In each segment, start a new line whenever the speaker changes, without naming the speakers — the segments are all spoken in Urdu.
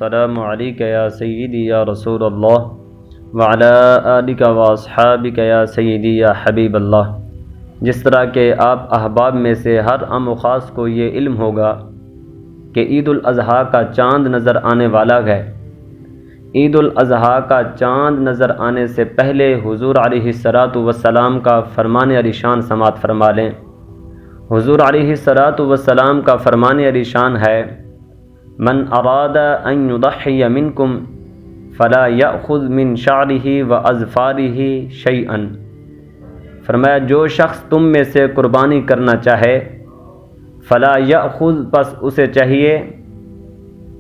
السلام علیک یا سیدی یا رسول اللہ وعلی آلک و اصحابک یا سیدی یا حبیب اللہ۔ جس طرح کہ آپ احباب میں سے ہر عام و خاص کو یہ علم ہوگا کہ عید الاضحیٰ کا چاند نظر آنے والا ہے، عید الاضحیٰ کا چاند نظر آنے سے پہلے حضور علیہ الصلاۃ والسلام کا فرمان علی شان سماعت فرما لیں۔ حضور علیہ الصلاۃ والسلام کا فرمان علی شان ہے: من اراد ان یضحی منکم فلا یأخذ من شعرہ واظفارہ شیئا۔ فرمایا جو شخص تم میں سے قربانی کرنا چاہے، فلا یأخذ پس اسے چاہیے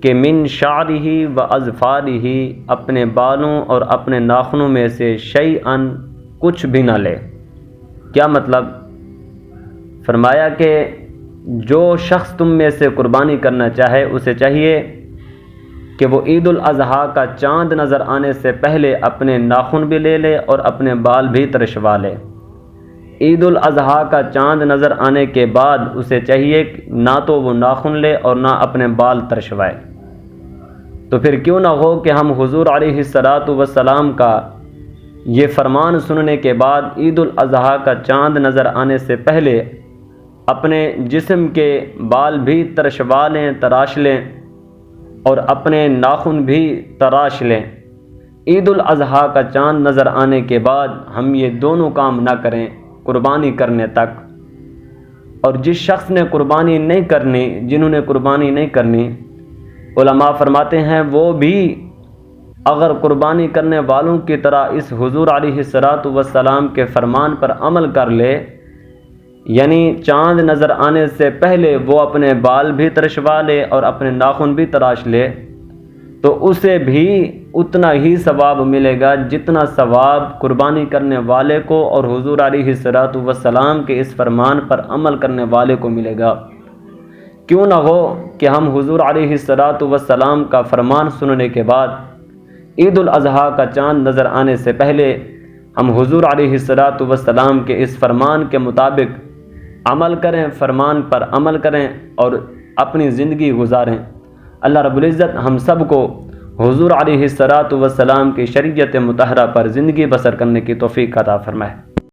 کہ من شعرہ واظفارہ اپنے بالوں اور اپنے ناخنوں میں سے شیئا کچھ بھی نہ لے۔ کیا مطلب؟ فرمایا کہ جو شخص تم میں سے قربانی کرنا چاہے اسے چاہیے کہ وہ عید الاضحیٰ کا چاند نظر آنے سے پہلے اپنے ناخن بھی لے لے اور اپنے بال بھی ترشوا لے۔ عید الاضحیٰ کا چاند نظر آنے کے بعد اسے چاہیے نہ تو وہ ناخن لے اور نہ اپنے بال ترشوائے۔ تو پھر کیوں نہ ہو کہ ہم حضور علیہ الصلاۃ والسلام کا یہ فرمان سننے کے بعد عید الاضحیٰ کا چاند نظر آنے سے پہلے اپنے جسم کے بال بھی ترشوا لیں، تراش لیں اور اپنے ناخن بھی تراش لیں۔ عید الاضحیٰ کا چاند نظر آنے کے بعد ہم یہ دونوں کام نہ کریں قربانی کرنے تک۔ اور جس شخص نے قربانی نہیں کرنی، جنہوں نے قربانی نہیں کرنی، علماء فرماتے ہیں وہ بھی اگر قربانی کرنے والوں کی طرح اس حضور علیہ الصلاۃ والسلام کے فرمان پر عمل کر لے، یعنی چاند نظر آنے سے پہلے وہ اپنے بال بھی ترشوا لے اور اپنے ناخن بھی تراش لے، تو اسے بھی اتنا ہی ثواب ملے گا جتنا ثواب قربانی کرنے والے کو اور حضور علیہ الصلاۃ والسلام کے اس فرمان پر عمل کرنے والے کو ملے گا۔ کیوں نہ ہو کہ ہم حضور علیہ الصلاۃ والسلام کا فرمان سننے کے بعد عید الاضحیٰ کا چاند نظر آنے سے پہلے ہم حضور علیہ الصلاۃ والسلام کے اس فرمان کے مطابق عمل کریں، فرمان پر عمل کریں اور اپنی زندگی گزاریں۔ اللہ رب العزت ہم سب کو حضور علیہ الصلاۃ والسلام کی شریعت مطہرہ پر زندگی بسر کرنے کی توفیق عطا فرمائے۔